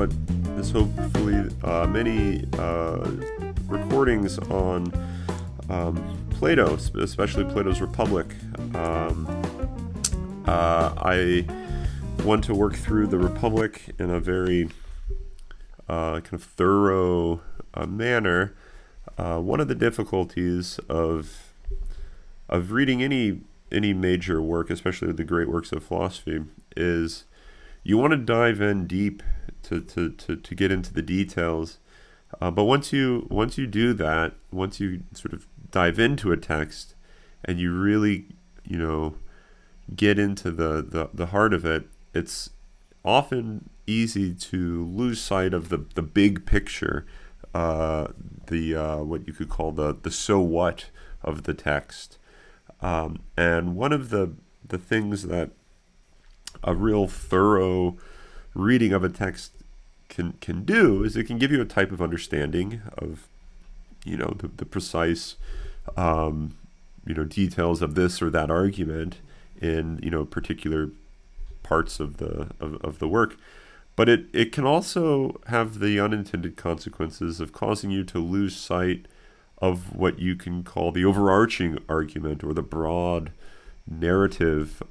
what is hopefully many recordings on Plato, especially Plato's Republic. I want to work through the Republic in a very kind of thorough manner. One of the difficulties of reading any major work, especially the great works of philosophy, is you want to dive in deep to get into the details. But once you do that, once you sort of dive into a text and you really, get into the heart of it, it's often easy to lose sight of the big picture, what you could call the so what of the text. And one of the things that a real thorough reading of a text can do is it can give you a type of understanding of, the precise, details of this or that argument in, particular parts of the work. But it can also have the unintended consequences of causing you to lose sight of what you can call the overarching argument or the broad narrative.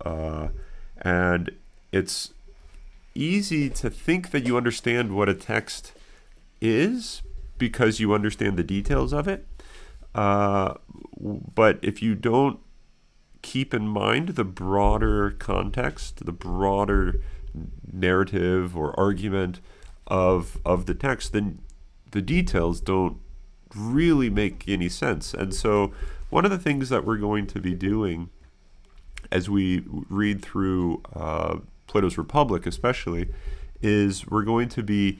And it's easy to think that you understand what a text is because you understand the details of it. But if you don't keep in mind the broader context, the broader narrative or argument of the text, then the details don't really make any sense. And so one of the things that we're going to be doing as we read through Plato's Republic especially, is we're going to be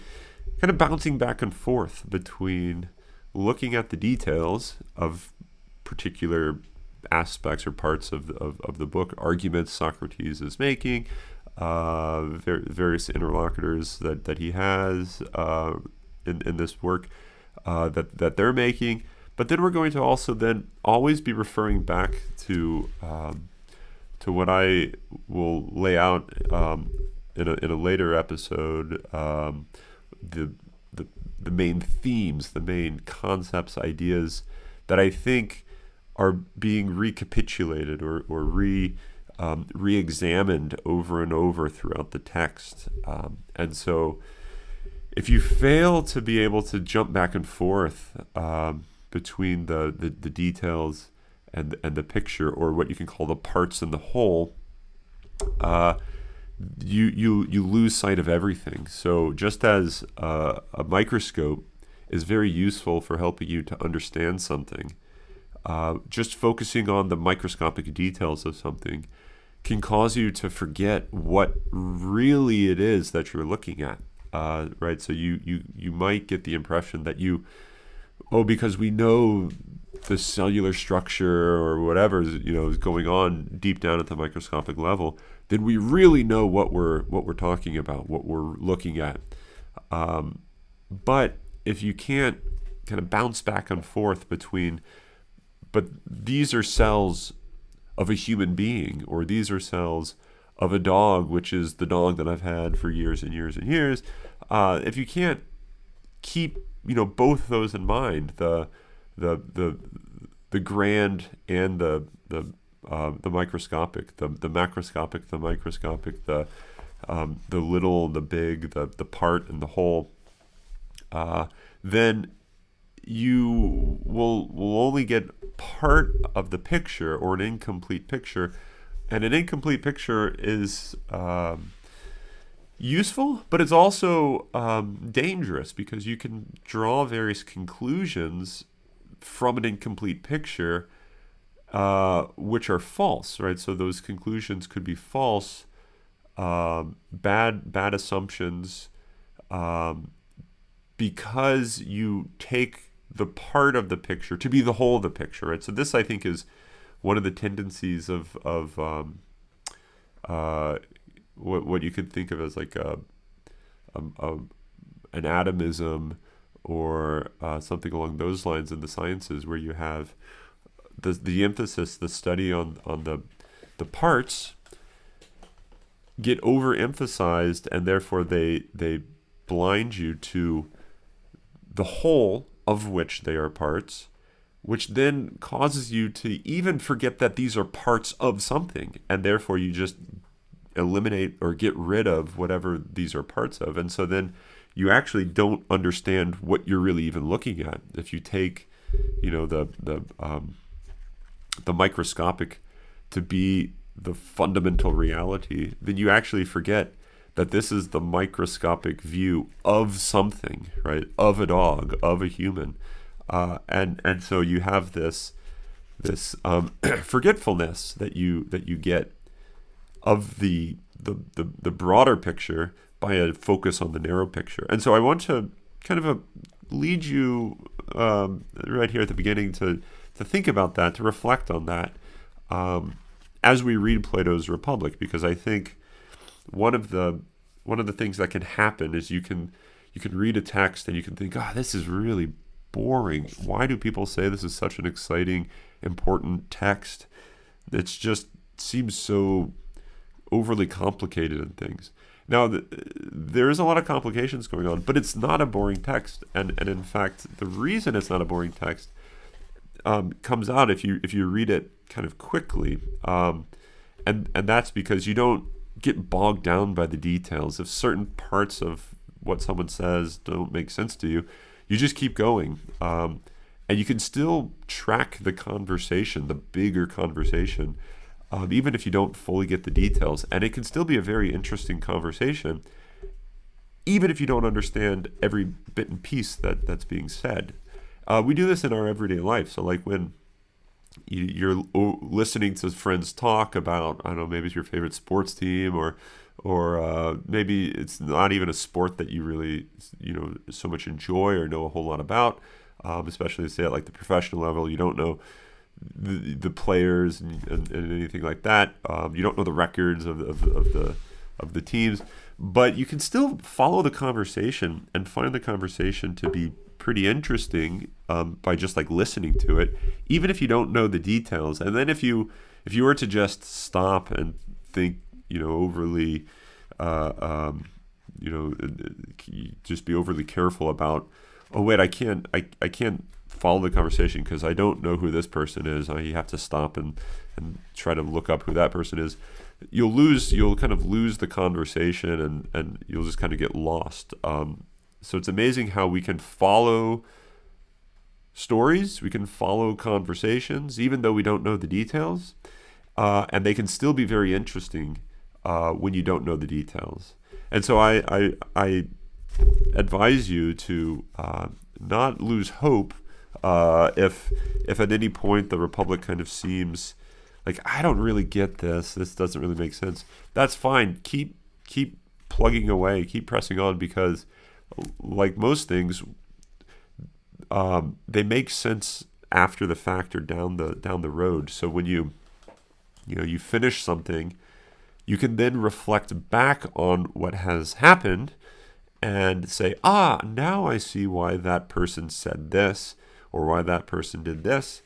kind of bouncing back and forth between looking at the details of particular aspects or parts of the book, arguments Socrates is making, various interlocutors that he has in this work that they're making. But then we're going to also then always be referring back to what I will lay out in a later episode, the main themes, the main concepts, ideas that I think are being recapitulated or re-examined over and over throughout the text. And so if you fail to be able to jump back and forth between the details and the picture, or what you can call the parts and the whole, you lose sight of everything. So just as a microscope is very useful for helping you to understand something, just focusing on the microscopic details of something can cause you to forget what really it is that you're looking at. Right? So you might get the impression that because we know the cellular structure or whatever is going on deep down at the microscopic level, then we really know what we're talking about, what we're looking at. But if you can't kind of bounce back and forth but these are cells of a human being, or these are cells of a dog, which is the dog that I've had for years and years and years. If you can't keep both those in mind, the grand and the microscopic, the macroscopic, the microscopic, the little, the big, the part and the whole, then you will only get part of the picture, or an incomplete picture. And an incomplete picture is useful, but it's also dangerous, because you can draw various conclusions from an incomplete picture, which are false, right? So those conclusions could be false, bad assumptions, because you take the part of the picture to be the whole of the picture, right? So this, I think, is one of the tendencies of what you could think of as like an atomism, or something along those lines in the sciences, where you have the emphasis, the study on the parts get overemphasized, and therefore they blind you to the whole of which they are parts, which then causes you to even forget that these are parts of something, and therefore you just eliminate or get rid of whatever these are parts of. And so then you actually don't understand what you're really even looking at. If you take, the microscopic to be the fundamental reality, then you actually forget that this is the microscopic view of something, right? Of a dog, of a human, and so you have this forgetfulness that you get of the broader picture by a focus on the narrow picture. And so I want to kind of lead you right here at the beginning to think about that, to reflect on that as we read Plato's Republic, because I think one of the things that can happen is you can read a text and you can think, this is really boring. Why do people say this is such an exciting, important text? It just seems so overly complicated and things. Now, there is a lot of complications going on, but it's not a boring text. And in fact, the reason it's not a boring text comes out if you read it kind of quickly. And that's because you don't get bogged down by the details. If certain parts of what someone says don't make sense to you, you just keep going. And you can still track the conversation, the bigger conversation, even if you don't fully get the details. And it can still be a very interesting conversation, even if you don't understand every bit and piece that's being said. We do this in our everyday life. So like when you're listening to friends talk about, I don't know, maybe it's your favorite sports team, or maybe it's not even a sport that you really, so much enjoy or know a whole lot about, especially say at like the professional level. You don't know the players and anything like that. You don't know the records of the teams, but you can still follow the conversation and find the conversation to be pretty interesting by just like listening to it, even if you don't know the details. And then if you were to just stop and think, overly, just be overly careful about, oh wait, I can't follow the conversation because I don't know who this person is. You have to stop and try to look up who that person is. You'll kind of lose the conversation and you'll just kind of get lost. So it's amazing how we can follow stories, we can follow conversations, even though we don't know the details, and they can still be very interesting when you don't know the details. And so I advise you to not lose hope if at any point the Republic kind of seems like, I don't really get this doesn't really make sense. That's fine. Keep plugging away, keep pressing on, because like most things, they make sense after the fact or down the road. So when you finish something, you can then reflect back on what has happened and say, now I see why that person said this or why that person did this.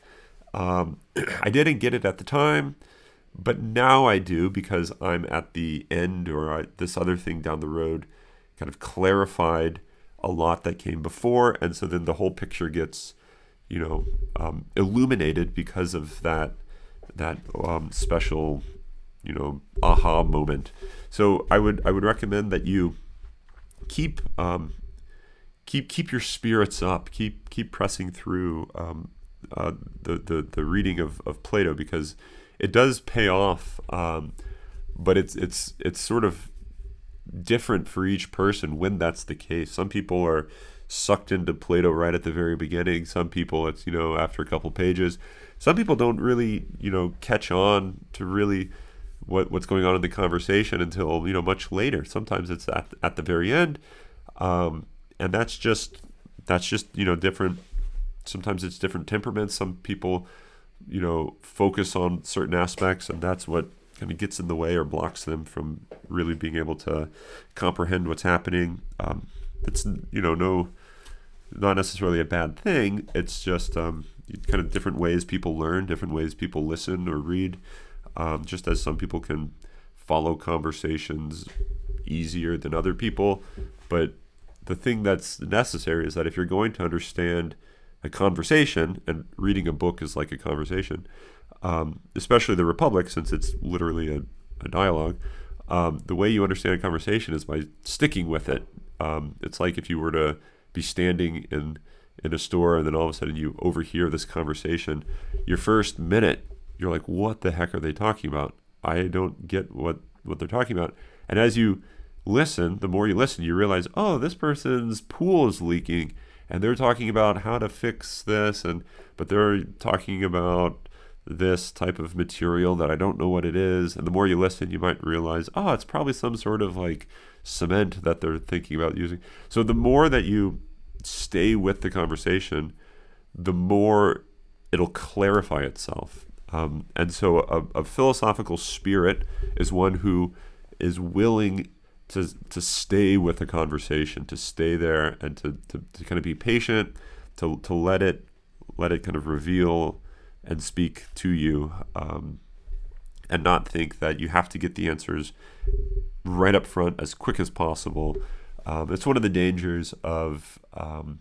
I didn't get it at the time, but now I do, because I'm at the end, or this other thing down the road kind of clarified a lot that came before. And so then the whole picture gets, illuminated because of that special, aha moment. So I would recommend that you keep your spirits up, keep pressing through the reading of Plato, because it does pay off, but it's sort of different for each person when that's the case. Some people are sucked into Plato right at the very beginning. Some people it's after a couple pages. Some people don't really catch on to really what's going on in the conversation until much later. Sometimes it's at the very end, and that's just different. Sometimes it's different temperaments. Some people focus on certain aspects, and that's what kind of gets in the way or blocks them from really being able to comprehend what's happening. It's not necessarily a bad thing. It's just kind of different ways people learn, different ways people listen or read. Just as some people can follow conversations easier than other people, but the thing that's necessary is that if you're going to understand a conversation, and reading a book is like a conversation, especially the Republic, since it's literally a dialogue, the way you understand a conversation is by sticking with it. It's like if you were to be standing in a store and then all of a sudden you overhear this conversation, your first minute, you're like, what the heck are they talking about? I don't get what they're talking about. And as you listen, the more you listen, you realize, oh, this person's pool is leaking and they're talking about how to fix this, but they're talking about this type of material that I don't know what it is. And the more you listen, you might realize, oh, it's probably some sort of like cement that they're thinking about using. So the more that you stay with the conversation, the more it'll clarify itself. And so a philosophical spirit is one who is willing to stay with the conversation, to stay there, and to kind of be patient, to let it kind of reveal and speak to you, and not think that you have to get the answers right up front as quick as possible. It's one of the dangers of kind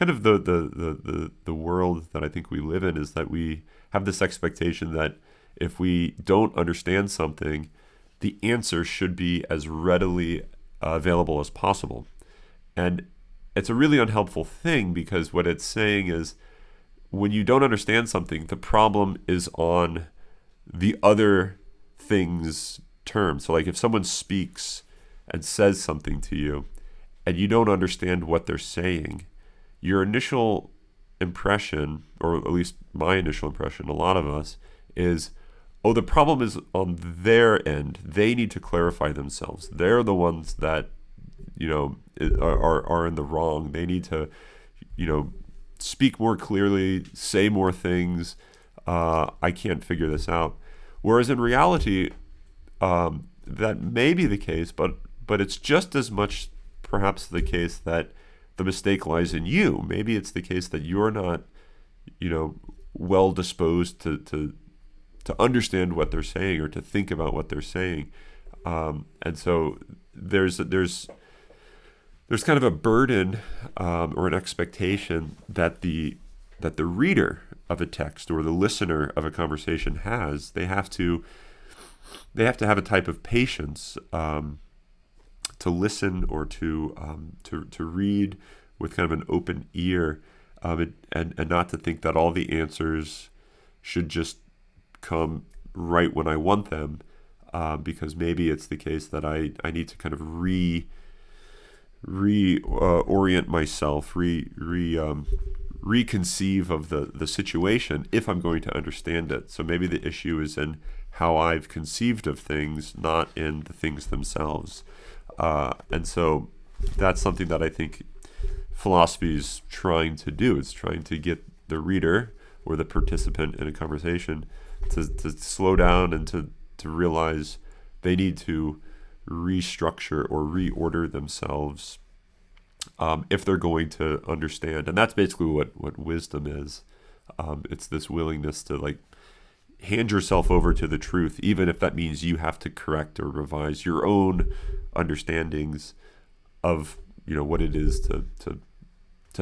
of the world that I think we live in, is that we have this expectation that if we don't understand something, the answer should be as readily available as possible. And it's a really unhelpful thing, because what it's saying is, when you don't understand something, the problem is on the other thing's terms. So like if someone speaks and says something to you and you don't understand what they're saying, your initial impression, or at least my initial impression, a lot of us, is, oh, the problem is on their end. They need to clarify themselves. They're the ones that, are in the wrong. They need to, speak more clearly, say more things. I can't figure this out. Whereas in reality, that may be the case, but it's just as much perhaps the case that the mistake lies in you. Maybe it's the case that you're not, well disposed to understand what they're saying or to think about what they're saying. And so there's kind of a burden or an expectation that the reader of a text or the listener of a conversation has. They have to have a type of patience to listen or to read with kind of an open ear, and not to think that all the answers should just come right when I want them, because maybe it's the case that I need to kind of reorient myself, reconceive of the situation if I'm going to understand it. So maybe the issue is in how I've conceived of things, not in the things themselves. And so that's something that I think philosophy is trying to do. It's trying to get the reader or the participant in a conversation to slow down and to realize they need to restructure or reorder themselves if they're going to understand. And that's basically what wisdom is. It's this willingness to like hand yourself over to the truth, even if that means you have to correct or revise your own understandings of what it is to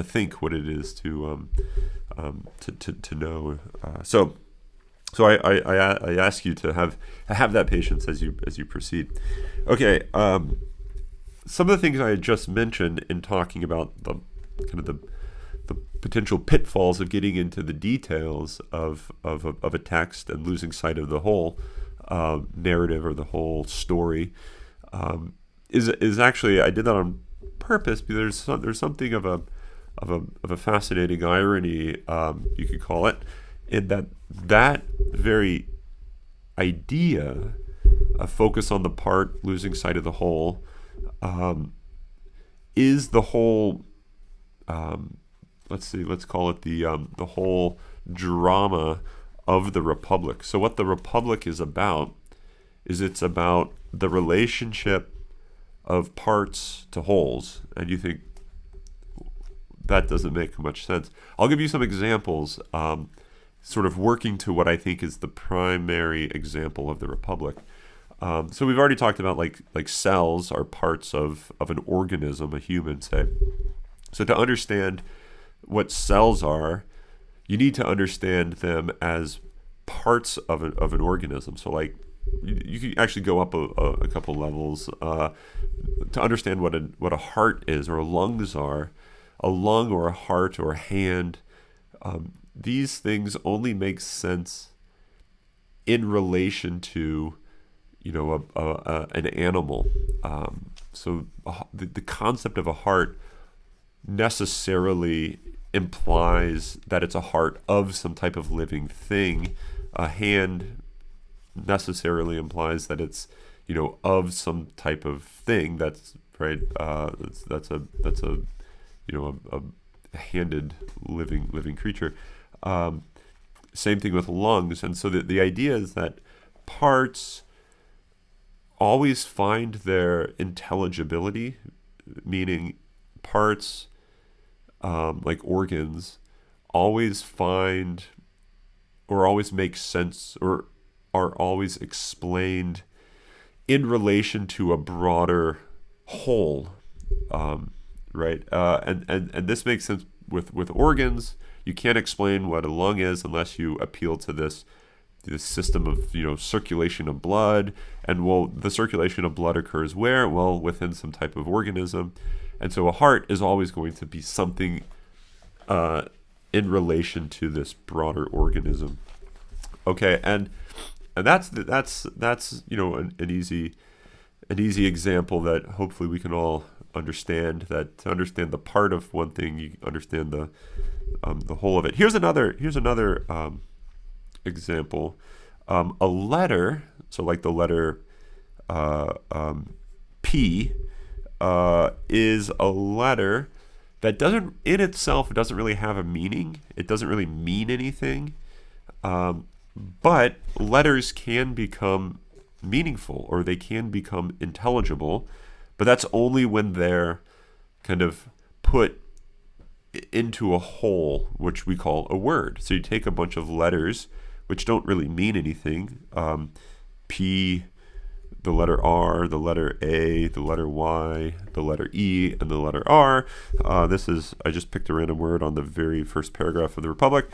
think, what it is to know. So I ask you to have that patience as you proceed. Okay, some of the things I had just mentioned in talking about the potential pitfalls of getting into the details of a text and losing sight of the whole narrative or the whole story is actually, I did that on purpose because there's something of a fascinating irony, you could call it, in that very idea of focus on the part, losing sight of the whole, is the whole, let's call it the whole drama of the Republic. So what the Republic is about is it's about the relationship of parts to wholes. And you think that doesn't make much sense. I'll give you some examples, sort of working to what I think is the primary example of the Republic. So we've already talked about like cells are parts of an organism, a human, say. So to understand what cells are, you need to understand them as parts of an organism. So like you can actually go up a couple levels to understand what a heart is or lungs are. A lung or a heart or a hand, these things only make sense in relation to, an animal. So the concept of a heart necessarily implies that it's a heart of some type of living thing. A hand necessarily implies that it's, of some type of thing. That's right. That's a a handed living creature. Same thing with lungs. And so the idea is that parts always find their intelligibility, meaning parts, like organs, always find or always make sense or are always explained in relation to a broader whole, right? And this makes sense with organs. You can't explain what a lung is unless you appeal to this system of circulation of blood. And well, the circulation of blood occurs where? Well, within some type of organism. And so a heart is always going to be something in relation to this broader organism. Okay, and that's an easy example that hopefully we can all understand. That to understand the part of one thing, you understand the whole of it. Here's another example. A letter, so like the letter P, is a letter that doesn't in itself doesn't really have a meaning. It doesn't really mean anything. But letters can become meaningful or they can become intelligible, but that's only when they're kind of put into a whole, which we call a word. So you take a bunch of letters which don't really mean anything. P, the letter R, the letter A, the letter Y, the letter E, and the letter R. I just picked a random word on the very first paragraph of the Republic.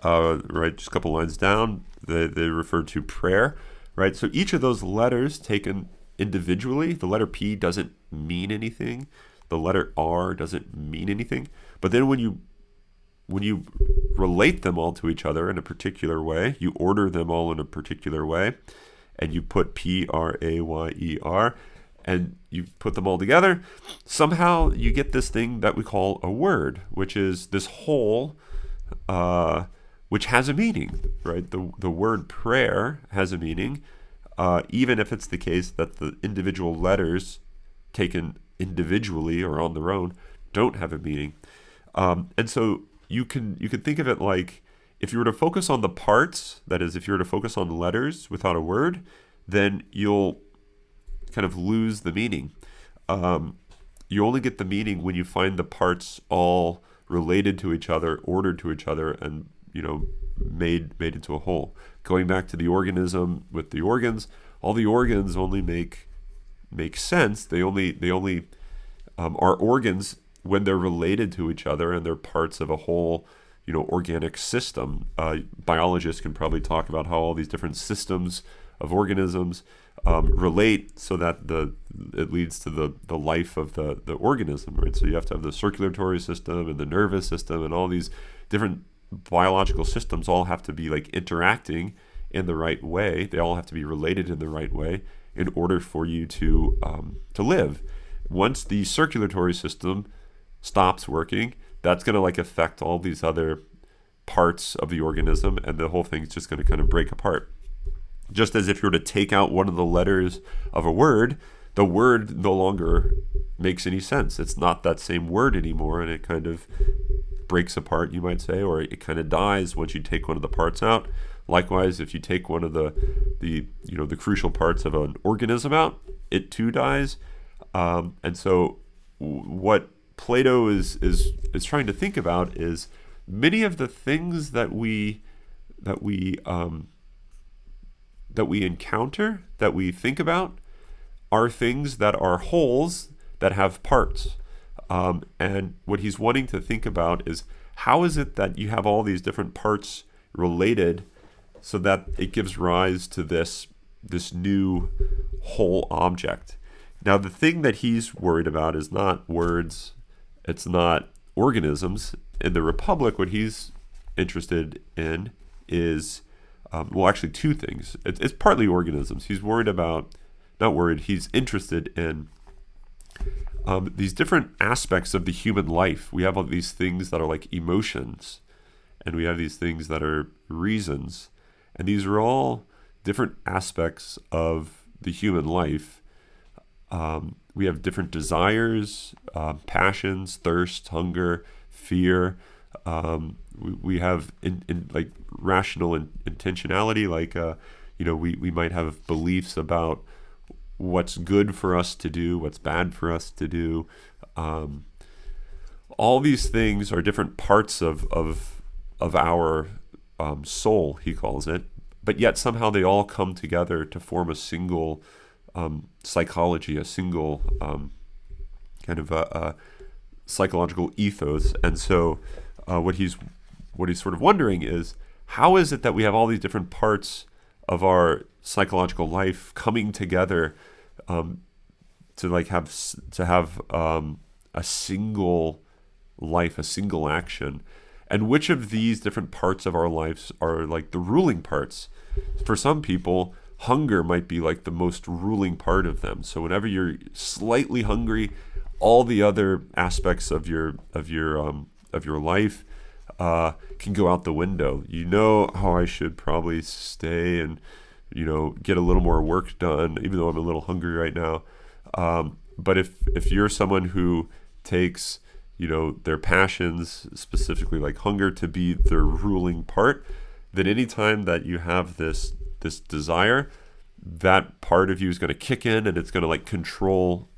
Right, just a couple lines down, they refer to prayer, right? So each of those letters taken individually, the letter P doesn't mean anything, the letter R doesn't mean anything, but then when you relate them all to each other in a particular way, you order them all in a particular way, and you put Prayer, and you put them all together, somehow you get this thing that we call a word, which is this whole, which has a meaning, right? The word prayer has a meaning, even if it's the case that the individual letters taken individually or on their own don't have a meaning. And so you can think of it like if you were to focus on the parts, that is, if you were to focus on letters without a word, then you'll kind of lose the meaning. You only get the meaning when you find the parts all related to each other, ordered to each other, and made into a whole. Going back to the organism with the organs, all the organs only make sense. They only are organs when they're related to each other and they're parts of a whole, organic system. Biologists can probably talk about how all these different systems of organisms relate so that it leads to the life of the organism, right? So you have to have the circulatory system and the nervous system and all these different biological systems all have to be like interacting in the right way. They all have to be related in the right way in order for you to live. Once the circulatory system stops working, that's going to like affect all these other parts of the organism, and the whole thing's just going to kind of break apart. Just as if you were to take out one of the letters of a word, the word no longer makes any sense. It's not that same word anymore, and it kind of breaks apart, you might say, or it kind of dies once you take one of the parts out. Likewise, if you take one of the crucial parts of an organism out, it too dies. And so what Plato is trying to think about is many of the things that we that we encounter, that we think about, are things that are wholes that have parts. And what he's wanting to think about is, how is it that you have all these different parts related so that it gives rise to this new whole object? Now, the thing that he's worried about is not words, it's not organisms. In the Republic, what he's interested in is, actually two things. It's partly organisms. He's worried about, not worried, he's interested in these different aspects of the human life. We have all these things that are like emotions, and we have these things that are reasons. And these are all different aspects of the human life. We have different desires, passions, thirst, hunger, fear. We have in like rational intentionality, like we might have beliefs about what's good for us to do, what's bad for us to do. All these things are different parts of our soul, he calls it, but yet somehow they all come together to form a single psychology, a single kind of a psychological ethos. And so what he's sort of wondering is, how is it that we have all these different parts of our psychological life coming together to have a single life, a single action? And which of these different parts of our lives are like the ruling parts? For some people, hunger might be like the most ruling part of them. So whenever you're slightly hungry, all the other aspects of your life can go out the window. You know how I should probably stay and get a little more work done, even though I'm a little hungry right now. But if you're someone who takes their passions, specifically like hunger, to be their ruling part, then anytime that you have this desire, that part of you is going to kick in, and it's going to like control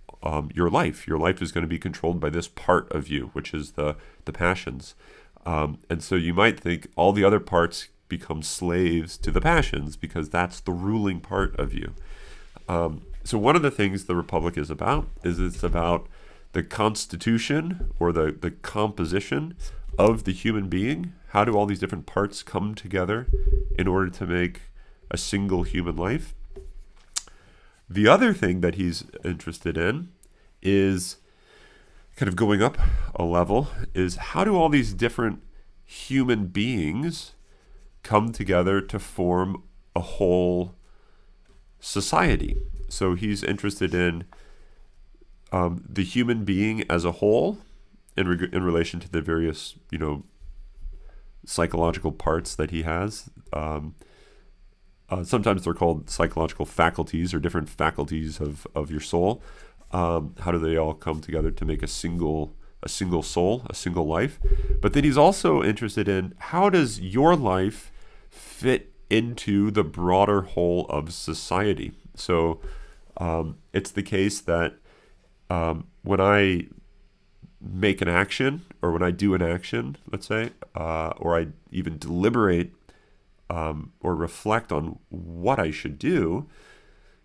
your life. Your life is going to be controlled by this part of you, which is the passions. And so you might think all the other parts become slaves to the passions because that's the ruling part of you. So one of the things the Republic is about is it's about the constitution or the composition of the human being. How do all these different parts come together in order to make a single human life? The other thing that he's interested in is kind of going up a level, is how do all these different human beings come together to form a whole society? So he's interested in the human being as a whole in relation to the various, psychological parts that he has. Sometimes they're called psychological faculties, or different faculties of your soul. How do they all come together to make a single soul, a single life? But then he's also interested in, how does your life fit into the broader whole of society? So it's the case that when I make an action, or when I do an action, let's say, or I even deliberate or reflect on what I should do,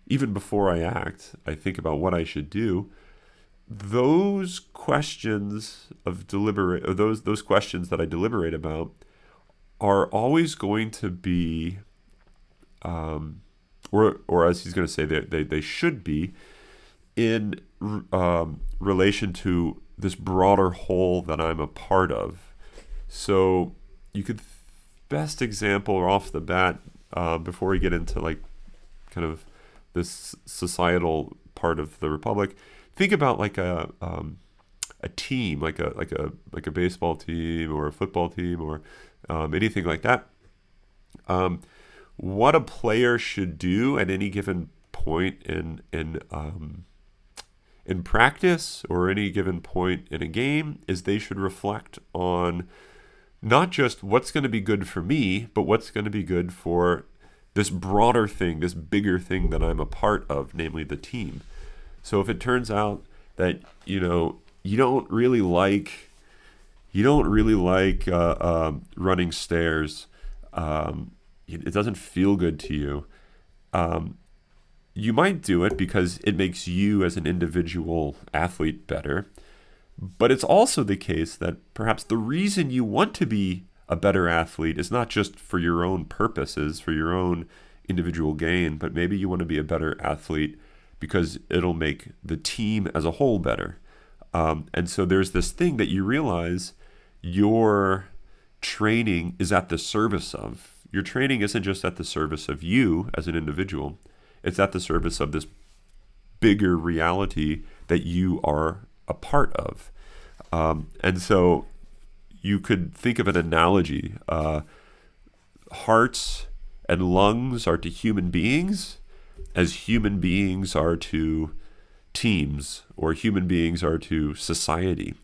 even before I act, I think about what I should do. Those questions of those questions that I deliberate about are always going to be, or as he's going to say, they should be in relation to this broader whole that I'm a part of. So you could best example off the bat, before we get into like kind of this societal part of the Republic, think about like a team, like a baseball team or a football team, or anything like that. What a player should do at any given point in practice, or any given point in a game, is they should reflect on not just what's going to be good for me, but what's going to be good for this broader thing, this bigger thing that I'm a part of, namely the team. So if it turns out that you don't really like running stairs, it doesn't feel good to you, You might do it because it makes you as an individual athlete better. But it's also the case that perhaps the reason you want to be a better athlete is not just for your own purposes, for your own individual gain, but maybe you want to be a better athlete because it'll make the team as a whole better. And so there's this thing that you realize your training is at the service of. Your training isn't just at the service of you as an individual. It's at the service of this bigger reality that you are a part of. And so you could think of an analogy. Hearts and lungs are to human beings as human beings are to teams, or human beings are to society,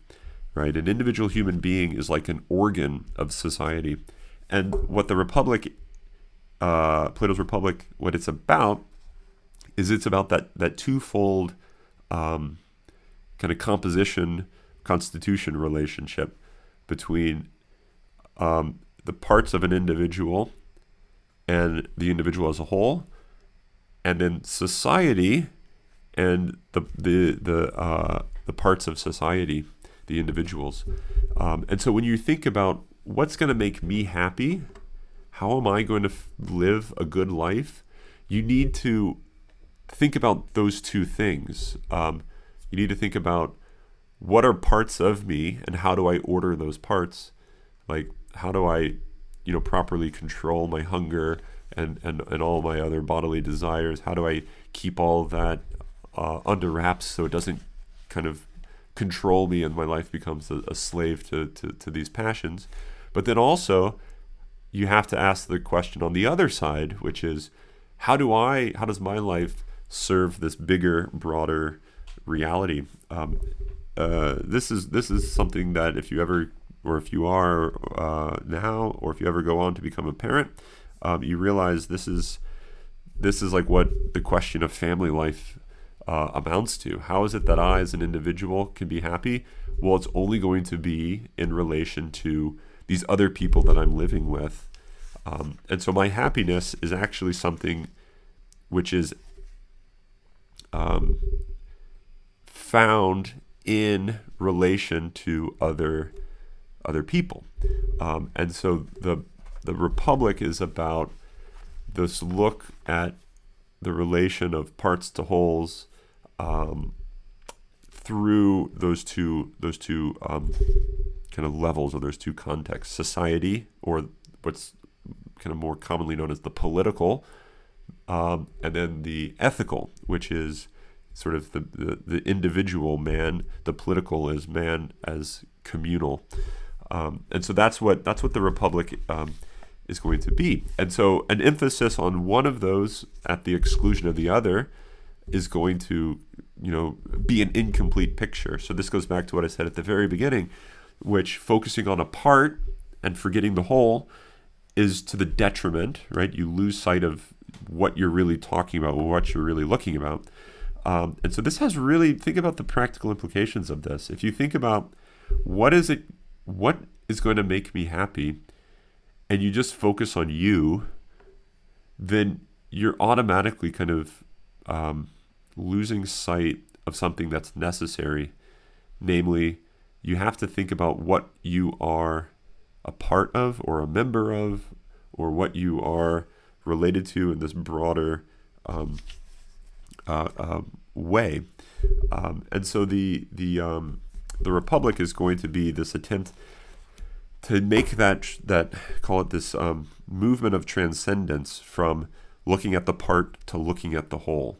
right? An individual human being is like an organ of society. And what the Republic, Plato's Republic, what it's about is it's about that twofold kind of constitution relationship between the parts of an individual and the individual as a whole, and then society and the parts of society, the individuals. And so when you think about what's going to make me happy, how am I going to live a good life, you need to think about those two things. You need to think about what are parts of me and how do I order those parts? Like, how do I, properly control my hunger and all my other bodily desires? How do I keep all of that under wraps so it doesn't kind of control me and my life becomes a slave to these passions? But then also, you have to ask the question on the other side, which is, how does my life serve this bigger, broader reality? This is something that if you ever, or if you are now, or if you ever go on to become a parent, you realize this is like what the question of family life amounts to. How is it that I, as an individual, can be happy? Well, it's only going to be in relation to these other people that I'm living with. And so my happiness is actually something which is found in relation to other people. And so the Republic is about this look at the relation of parts to wholes through those two kind of levels, or those two contexts: society, or what's kind of more commonly known as the political, and then the ethical, which is sort of the individual man. The political is man as communal, and so that's what the Republic is going to be. And so an emphasis on one of those at the exclusion of the other is going to be an incomplete picture. So this goes back to what I said at the very beginning, which focusing on a part and forgetting the whole is to the detriment, right? You lose sight of what you're really talking about, or what you're really looking about. And so this think about the practical implications of this. If you think about what is going to make me happy, and you just focus on you, then you're automatically kind of losing sight of something that's necessary. Namely, you have to think about what you are a part of, or a member of, or what you are related to in this broader way. And so the Republic is going to be this attempt to make that call it this movement of transcendence from looking at the part to looking at the whole.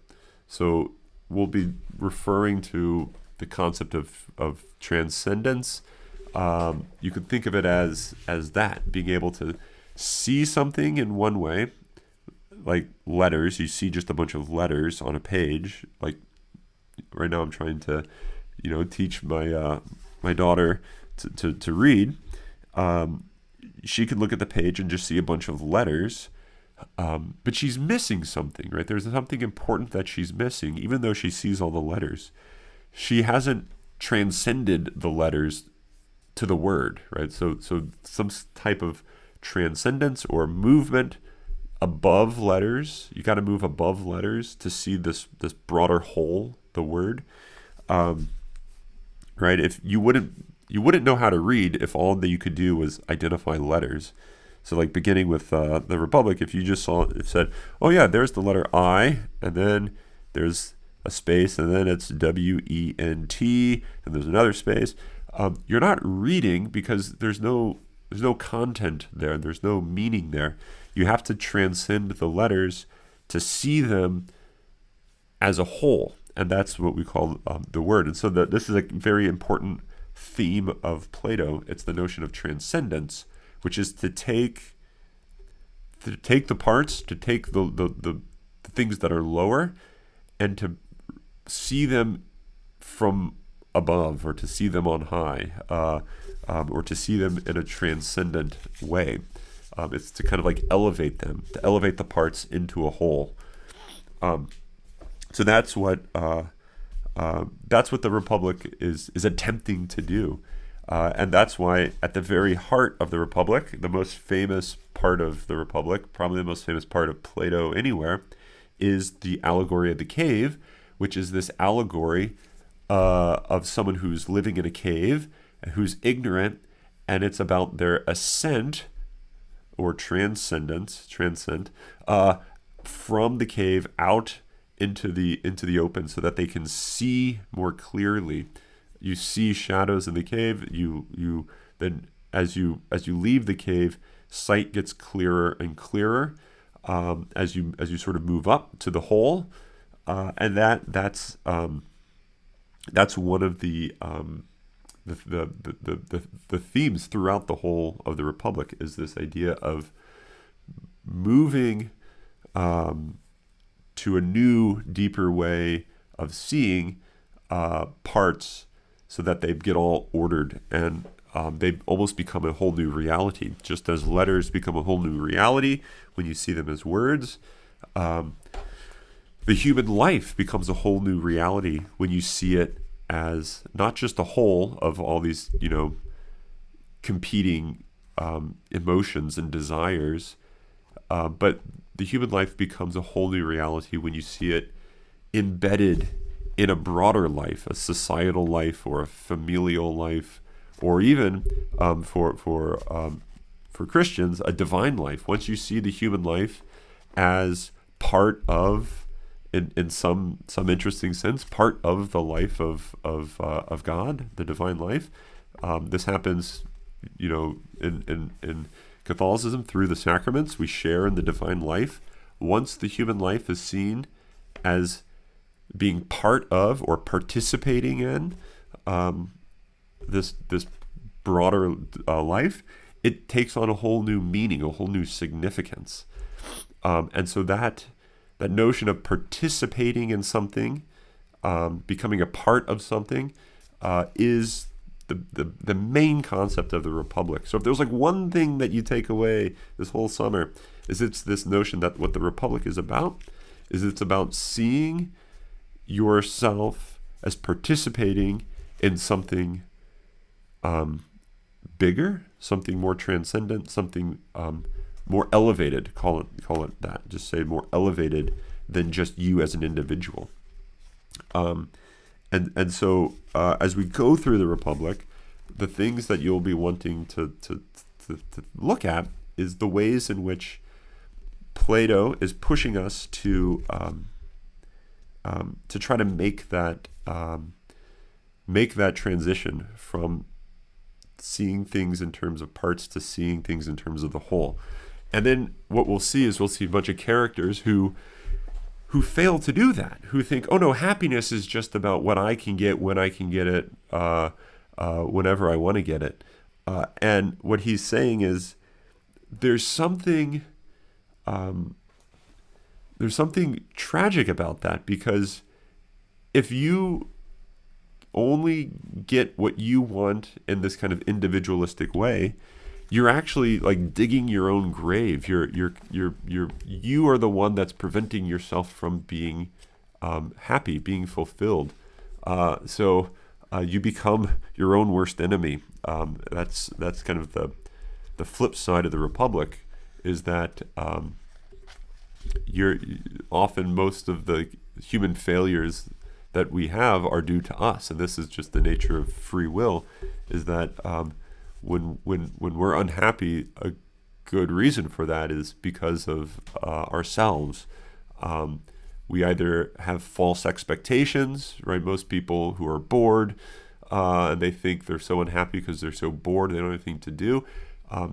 So we'll be referring to the concept of transcendence. You could think of it as that, being able to see something in one way, like letters. You see just a bunch of letters on a page. Like right now I'm trying to teach my daughter to read. She can look at the page and just see a bunch of letters, but she's missing something, right? There's something important that she's missing, even though she sees all the letters. She hasn't transcended the letters to the word, right? So some type of transcendence or movement above letters. You got to move above letters to see this broader whole, the word. Right? If you wouldn't know how to read if all that you could do was identify letters. So like beginning with the Republic, if you just saw it said, oh yeah, there's the letter I, and then there's a space, and then it's WENT, and there's another space. You're not reading because there's no content there. There's no meaning there. You have to transcend the letters to see them as a whole, and that's what we call the word. And so this is a very important theme of Plato. It's the notion of transcendence, which is to take the parts, to take the things that are lower, and to see them from above, or to see them on high, or to see them in a transcendent way. It's to kind of like elevate them, to elevate the parts into a whole. So that's what the Republic is attempting to do, and that's why at the very heart of the Republic, the most famous part of the Republic, probably the most famous part of Plato anywhere, is the Allegory of the Cave, which is this allegory of someone who's living in a cave and who's ignorant, and it's about their ascent or transcend from the cave out into the open, so that they can see more clearly. You see shadows in the cave. You then as you leave the cave, sight gets clearer and clearer as you sort of move up to the whole, and that's one of the themes throughout the whole of the Republic, is this idea of moving to a new, deeper way of seeing parts, so that they get all ordered, and they almost become a whole new reality. Just as letters become a whole new reality when you see them as words, the human life becomes a whole new reality when you see it as not just a whole of all these, competing emotions and desires, but the human life becomes a whole new reality when you see it embedded in a broader life, a societal life, or a familial life, or even for Christians, a divine life. Once you see the human life as part of, in some interesting sense, part of the life of God, the divine life. This happens, in Catholicism through the sacraments. We share in the divine life. Once the human life is seen as being part of or participating in this broader life, it takes on a whole new meaning, a whole new significance, and so that notion of participating in something, becoming a part of something, is the main concept of the Republic. So if there's like one thing that you take away this whole summer, is it's this notion that what the Republic is about is it's about seeing yourself as participating in something bigger, something more transcendent, something more elevated. Call it that. Just say more elevated than just you as an individual. And so as we go through the Republic, the things that you'll be wanting to look at is the ways in which Plato is pushing us to try to make that transition from seeing things in terms of parts to seeing things in terms of the whole. And then what we'll see is a bunch of characters who fail to do that, who think, oh no, happiness is just about what I can get when I can get it, whenever I want to get it. And what he's saying is there's something tragic about that, because if you only get what you want in this kind of individualistic way, you're actually like digging your own grave. You are the one that's preventing yourself from being happy, being fulfilled. So you become your own worst enemy. That's kind of the flip side of the Republic, is that you're often most of the human failures that we have are due to us, and this is just the nature of free will. Is that when we're unhappy, a good reason for that is because of ourselves. We either have false expectations, right? Most people who are bored, and they think they're so unhappy because they're so bored, they don't have anything to do.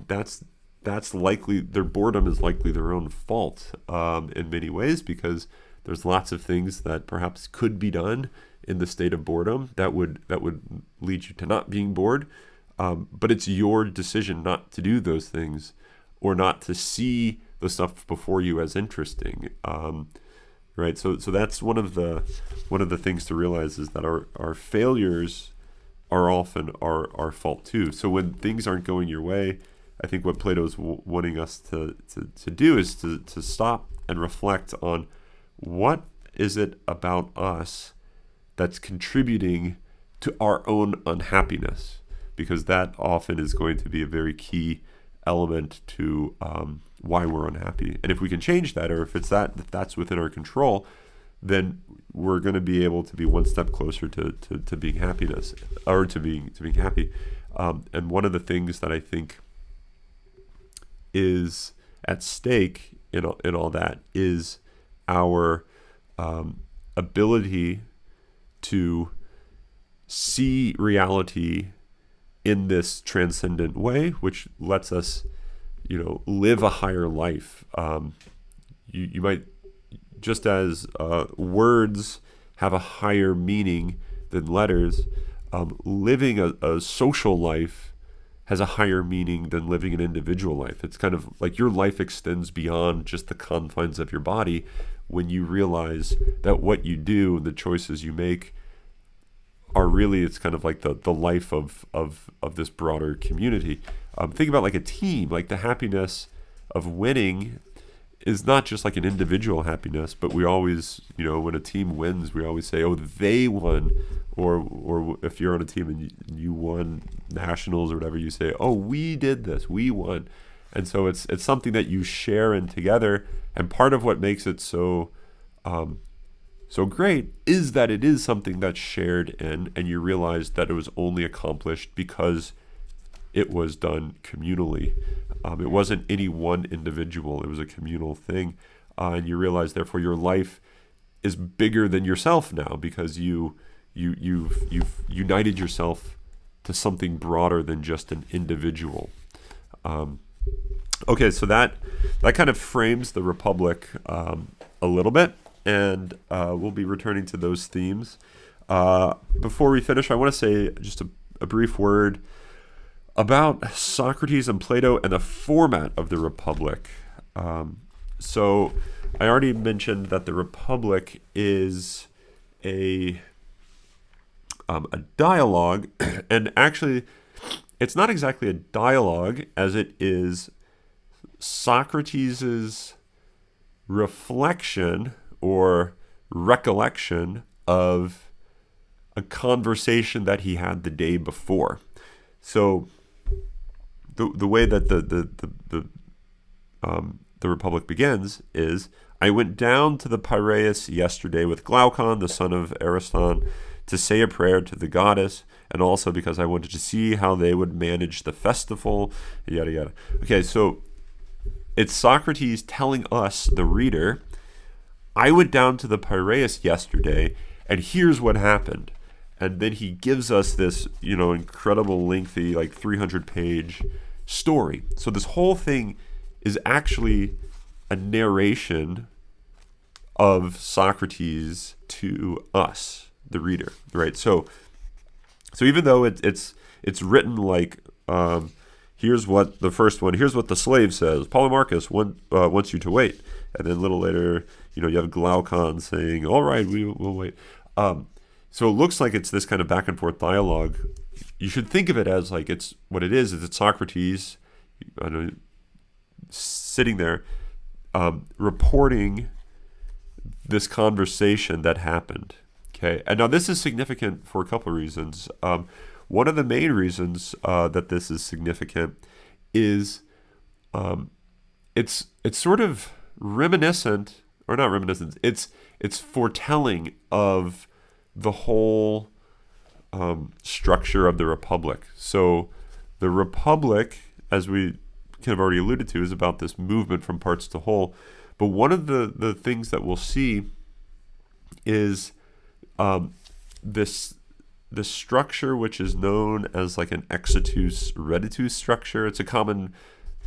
That's likely, their boredom is likely their own fault in many ways, because there's lots of things that perhaps could be done in the state of boredom that would lead you to not being bored. But it's your decision not to do those things, or not to see the stuff before you as interesting. Right. So that's one of the things to realize, is that our failures are often our fault too. So when things aren't going your way, I think what Plato's wanting us to do is to stop and reflect on what is it about us that's contributing to our own unhappiness, because that often is going to be a very key element to why we're unhappy. And if we can change that, or if that's within our control, then we're going to be able to be one step closer to being happiness, or to being happy. And one of the things that I think is at stake in all that is our ability to see reality in this transcendent way, which lets us, live a higher life. You might, just as words have a higher meaning than letters, living a social life has a higher meaning than living an individual life. It's kind of like your life extends beyond just the confines of your body when you realize that what you do and the choices you make are really, it's kind of like the life of this broader community. Think about like a team, like the happiness of winning is not just like an individual happiness, but we always, when a team wins, we always say, oh, they won. Or if you're on a team and you won nationals or whatever, you say, oh, we did this, we won. And so it's something that you share in together. And part of what makes it so great is that it is something that's shared in, and you realize that it was only accomplished because it was done communally. It wasn't any one individual, it was a communal thing. And you realize, therefore, your life is bigger than yourself now, because you've united yourself to something broader than just an individual. Okay, so that kind of frames the Republic a little bit, and we'll be returning to those themes. Before we finish, I want to say just a brief word about Socrates and Plato and the format of the Republic. So I already mentioned that the Republic is a dialogue, and actually it's not exactly a dialogue as it is Socrates's reflection or recollection of a conversation that he had the day before. So the way that the Republic begins is, I went down to the Piraeus yesterday with Glaucon, the son of Ariston, to say a prayer to the goddess, and also because I wanted to see how they would manage the festival, yada yada. Okay, so it's Socrates telling us, the reader, I went down to the Piraeus yesterday, and here's what happened. And then he gives us this, incredible lengthy, like 300-page story. So this whole thing is actually a narration of Socrates to us, the reader, right? So even though it's written like, here's what the first one, here's what the slave says, Polemarchus wants you to wait, and then a little later, you have Glaucon saying, all right, we'll wait. So it looks like it's this kind of back and forth dialogue. You should think of it as like it's Socrates, sitting there, reporting this conversation that happened. Okay, and now this is significant for a couple of reasons. One of the main reasons that this is significant is it's sort of reminiscent, or not reminiscent, it's foretelling of the whole structure of the Republic. So the Republic, as we kind of already alluded to, is about this movement from parts to whole. But one of the things that we'll see is this structure, which is known as like an exitus reditus structure. It's a common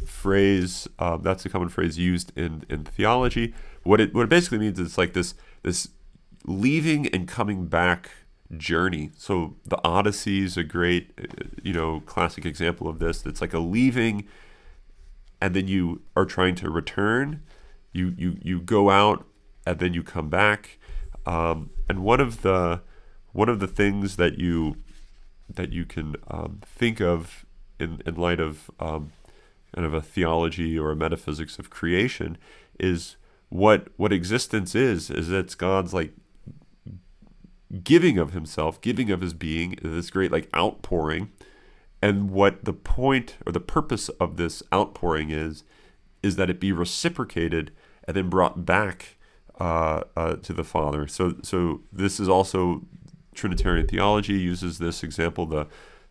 phrase. That's a common phrase used in theology. What it basically means is like this leaving and coming back journey. So the Odyssey is a great, classic example of this. It's like a leaving, and then you are trying to return. You go out, and then you come back. And one of the things that you can think of in light of kind of a theology or a metaphysics of creation is what existence is it's God's like giving of himself, giving of his being, this great like outpouring. And what the point or the purpose of this outpouring is that it be reciprocated and then brought back to the Father. So this is also Trinitarian theology uses this example,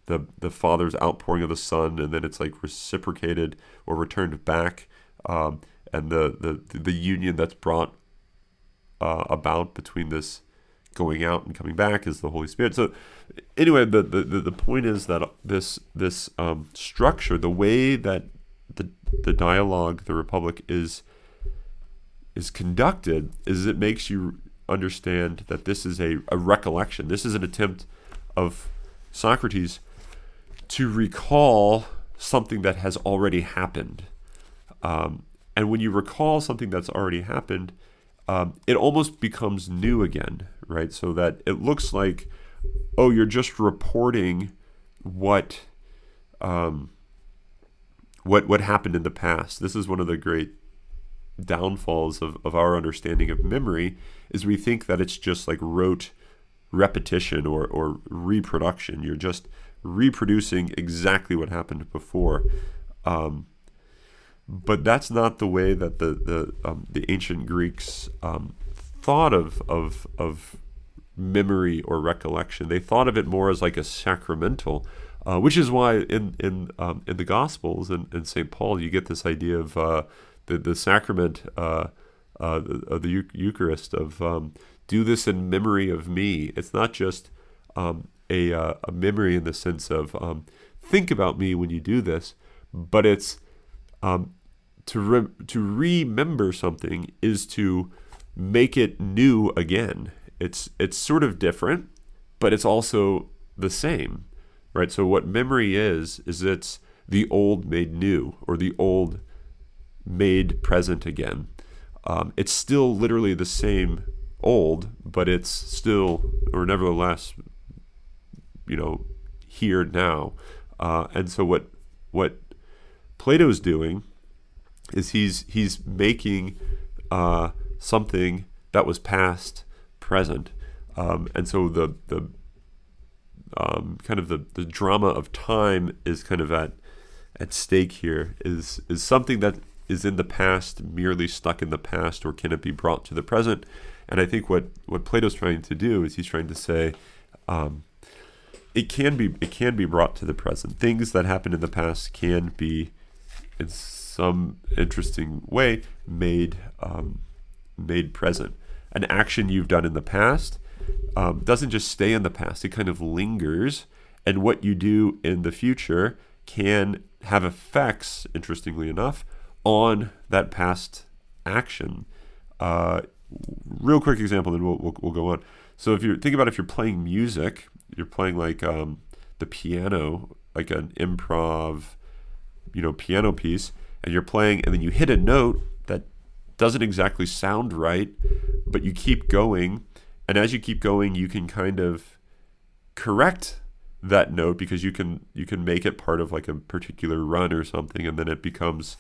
the Father's outpouring of the Son, and then it's like reciprocated or returned back, and the union that's brought about between this going out and coming back is the Holy Spirit. So anyway, the point is that this structure, the way that the dialogue, the Republic is conducted, is it makes you understand that this is a recollection. This is an attempt of Socrates to recall something that has already happened. And when you recall something that's already happened, it almost becomes new again, right? So that it looks like, oh, you're just reporting what happened in the past. This is one of the great downfalls of our understanding of memory, is we think that it's just like rote repetition or reproduction. You're just reproducing exactly what happened before. But that's not the way that the ancient Greeks thought of memory or recollection. They thought of it more as like a sacramental, which is why in the Gospels and St. Paul you get this idea of the sacrament of the Eucharist of do this in memory of me. It's not just a memory in the sense of think about me when you do this, but it's to remember something is to make it new again. It's sort of different, but it's also the same, right? So what memory is it's the old made new, or the old made present again. It's still literally the same old, but it's still, or nevertheless, here now. And so what Plato's doing is he's making something that was past present, and so the kind of the drama of time is kind of at stake here. Is something that is in the past merely stuck in the past, or can it be brought to the present? And I think what Plato's trying to do is he's trying to say it can be brought to the present. Things that happened in the past can be, in some interesting way, made present. An action you've done in the past doesn't just stay in the past; it kind of lingers, and what you do in the future can have effects, interestingly enough, on that past action. Real quick example, then we'll go on. So if you're playing music, you're playing like the piano, like an improv, piano piece, and you're playing, and then you hit a note that doesn't exactly sound right, but you keep going, and as you keep going, you can kind of correct that note because you can make it part of like a particular run or something, and then it becomes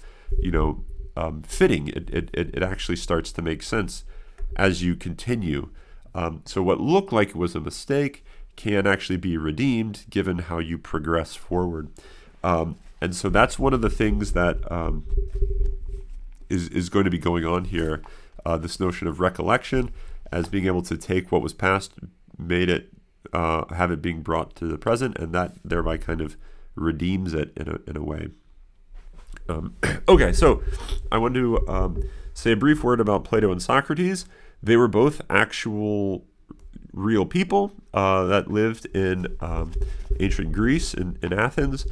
fitting. It actually starts to make sense as you continue. So what looked like it was a mistake can actually be redeemed given how you progress forward. And so that's one of the things that is going to be going on here. This notion of recollection as being able to take what was past, made it, have it being brought to the present, and that thereby kind of redeems it in a way. Okay, so I want to say a brief word about Plato and Socrates. They were both actual real people that lived in ancient Greece, in Athens.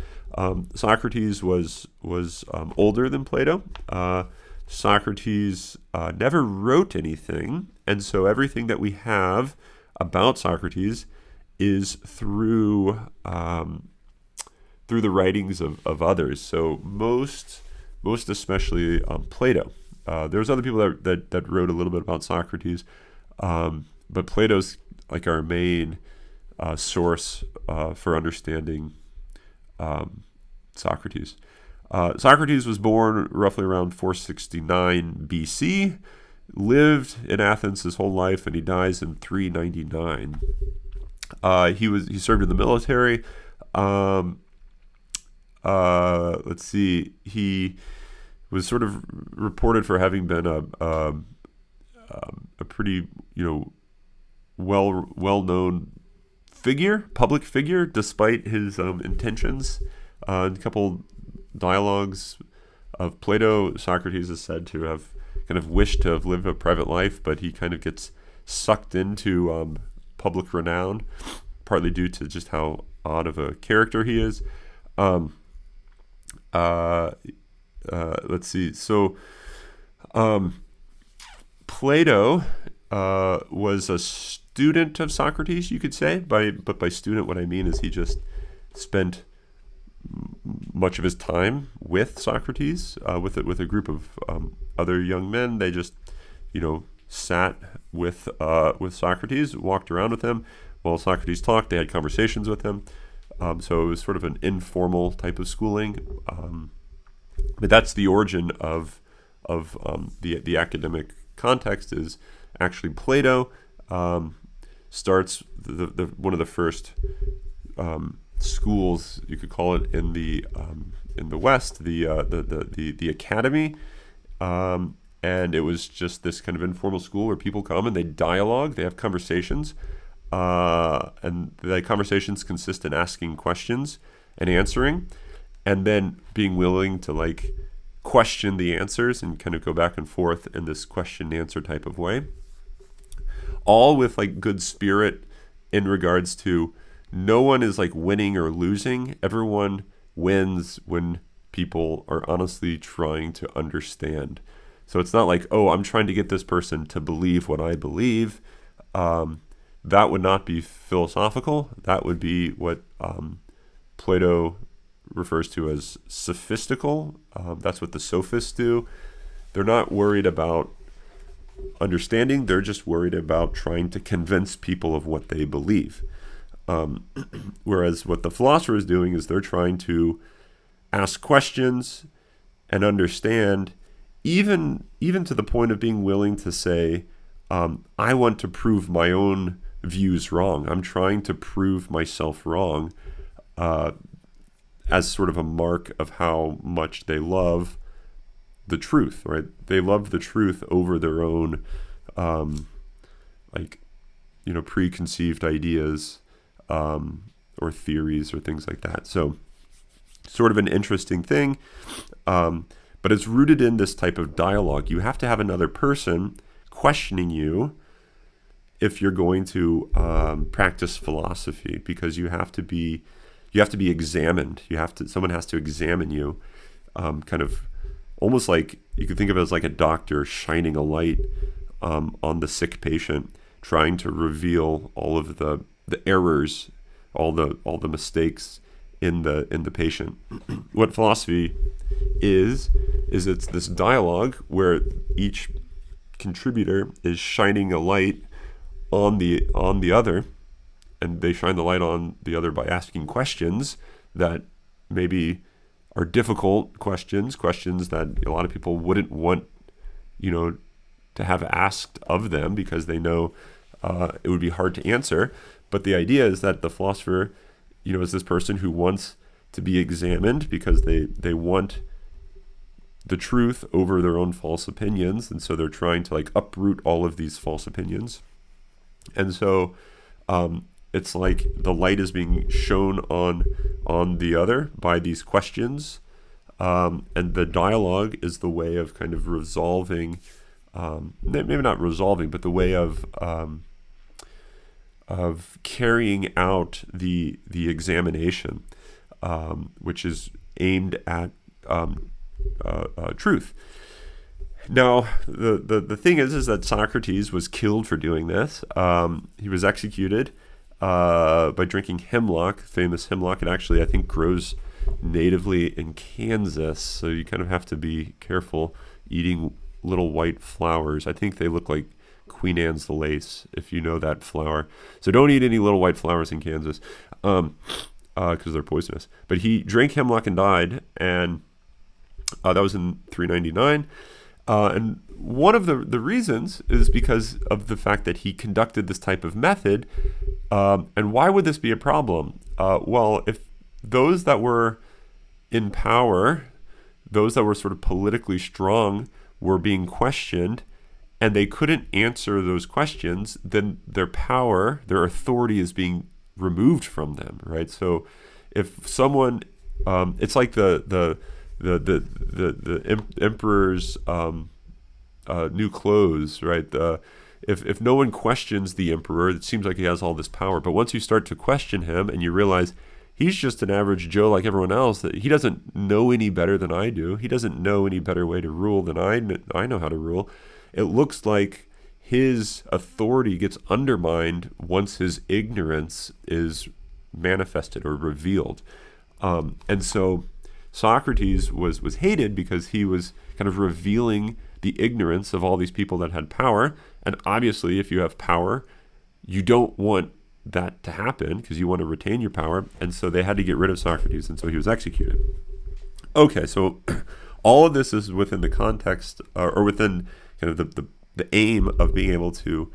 Socrates was older than Plato. Socrates never wrote anything, and so everything that we have about Socrates is through the writings of others. So most especially Plato. There's other people that wrote a little bit about Socrates, but Plato's like our main source for understanding Socrates. Socrates was born roughly around 469 BC, lived in Athens his whole life, and he dies in 399. He served in the military. Let's see. He was sort of reported for having been a pretty well-known public figure, despite his intentions. A couple dialogues of Plato, Socrates is said to have kind of wished to have lived a private life, but he kind of gets sucked into public renown, partly due to just how odd of a character he is. Let's see. So Plato was a student of Socrates, you could say. But by student, what I mean is he just spent much of his time with Socrates, with a group of other young men. They just, sat with Socrates, walked around with him while Socrates talked. They had conversations with him. So it was sort of an informal type of schooling. But that's the origin of the academic context. Is actually Plato starts one of the first schools, you could call it, in the West, the academy, and it was just this kind of informal school where people come and they dialogue, they have conversations, and the conversations consist in asking questions and answering, and then being willing to question the answers and kind of go back and forth in this question and answer type of way, all with good spirit in regards to no one is winning or losing. Everyone wins when people are honestly trying to understand. So it's not I'm trying to get this person to believe what I believe. That would not be philosophical. That would be what Plato refers to as sophistical. That's what the sophists do. They're not worried about understanding. They're just worried about trying to convince people of what they believe. Whereas what the philosopher is doing is they're trying to ask questions and understand, even to the point of being willing to say, I want to prove my own views wrong. I'm trying to prove myself wrong, as sort of a mark of how much they love the truth, right? They love the truth over their own, preconceived ideas, or theories or things like that. So sort of an interesting thing, but it's rooted in this type of dialogue. You have to have another person questioning you if you're going to practice philosophy, because you have to be examined. Someone has to examine you, kind of almost like you could think of it as like a doctor shining a light on the sick patient, trying to reveal all of the errors, all the mistakes in the patient. What philosophy is it's this dialogue where each contributor is shining a light on the other, and they shine the light on the other by asking questions that maybe are difficult questions that a lot of people wouldn't want, to have asked of them, because they know it would be hard to answer. But the idea is that the philosopher, is this person who wants to be examined because they want the truth over their own false opinions, and so they're trying to like uproot all of these false opinions. And so it's like the light is being shown on the other by these questions, and the dialogue is the way of kind of resolving, maybe not resolving, but the way of carrying out the examination, which is aimed at truth. Now, the thing is that Socrates was killed for doing this. He was executed by drinking hemlock, famous hemlock. It actually, I think, grows natively in Kansas, so you kind of have to be careful eating little white flowers. I think they look like Queen Anne's lace, if you know that flower. So don't eat any little white flowers in Kansas, because they're poisonous. But he drank hemlock and died, and that was in 399. And one of the reasons is because of the fact that he conducted this type of method. And why would this be a problem? Well, if those that were in power, those that were sort of politically strong, were being questioned, and they couldn't answer those questions, then their power, their authority is being removed from them, right? So if someone, it's like the emperor's new clothes, right? If no one questions the emperor, it seems like he has all this power. But once you start to question him and you realize he's just an average Joe like everyone else, that he doesn't know any better than I do. He doesn't know any better way to rule than I know how to rule. It looks like his authority gets undermined once his ignorance is manifested or revealed. And so Socrates was hated because he was kind of revealing the ignorance of all these people that had power. And obviously, if you have power, you don't want that to happen because you want to retain your power. And so they had to get rid of Socrates, and so he was executed. Okay, so all of this is within the context, or within kind of the aim of being able to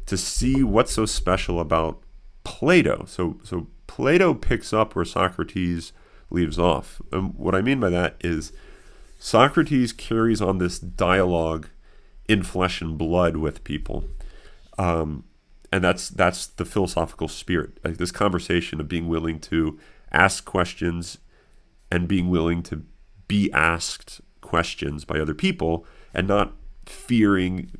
see what's so special about Plato. So Plato picks up where Socrates leaves off. And what I mean by that is Socrates carries on this dialogue in flesh and blood with people. And that's the philosophical spirit, like this conversation of being willing to ask questions and being willing to be asked questions by other people, and not fearing,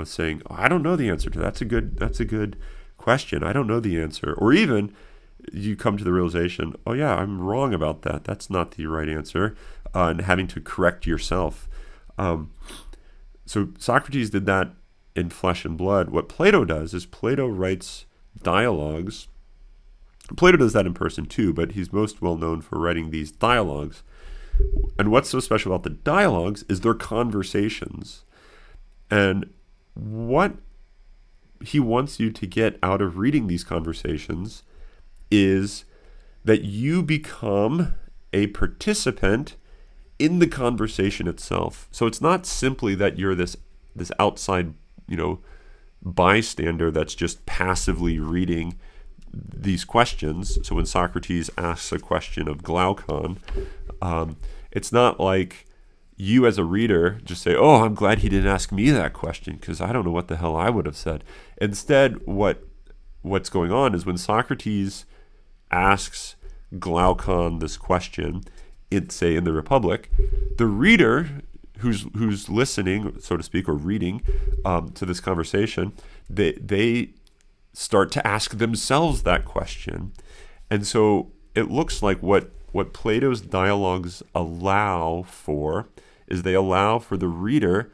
saying, oh, I don't know the answer to that. That's a good question. I don't know the answer. Or even you come to the realization, oh yeah, I'm wrong about that. That's not the right answer, and having to correct yourself. So Socrates did that in flesh and blood. What Plato does is Plato writes dialogues. Plato does that in person too, but he's most well known for writing these dialogues. And what's so special about the dialogues is they're conversations. And what he wants you to get out of reading these conversations is that you become a participant in the conversation itself. So it's not simply that you're this outside, bystander that's just passively reading these questions. So when Socrates asks a question of Glaucon, it's not like you as a reader just say, oh, I'm glad he didn't ask me that question because I don't know what the hell I would have said. Instead, what's going on is when Socrates asks Glaucon this question, in the Republic, the reader who's listening, so to speak, or reading to this conversation, they start to ask themselves that question. And so it looks like what Plato's dialogues allow for is they allow for the reader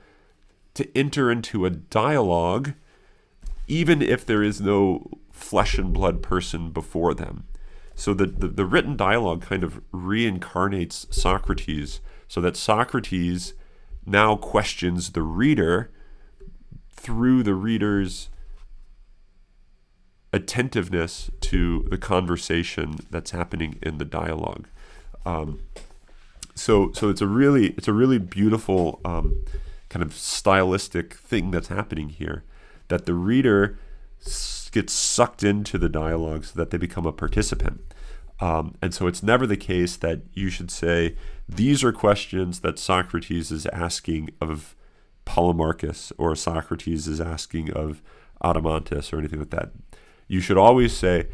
to enter into a dialogue even if there is no flesh and blood person before them. So the written dialogue kind of reincarnates Socrates, so that Socrates now questions the reader through the reader's attentiveness to the conversation that's happening in the dialogue. So it's a really beautiful kind of stylistic thing that's happening here, that the reader gets sucked into the dialogue so that they become a participant. And so it's never the case that you should say, these are questions that Socrates is asking of Polemarchus or Socrates is asking of Adeimantus or anything like that. You should always say,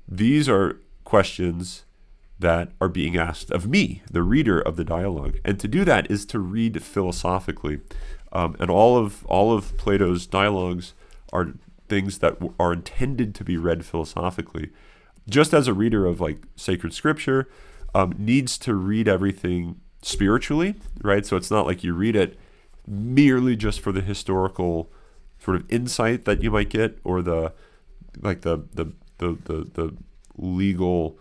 these are questions that are being asked of me, the reader of the dialogue. And to do that is to read philosophically. And all of Plato's dialogues are things that are intended to be read philosophically. Just as a reader of like sacred scripture needs to read everything spiritually, right? So it's not like you read it merely just for the historical sort of insight that you might get, or the legal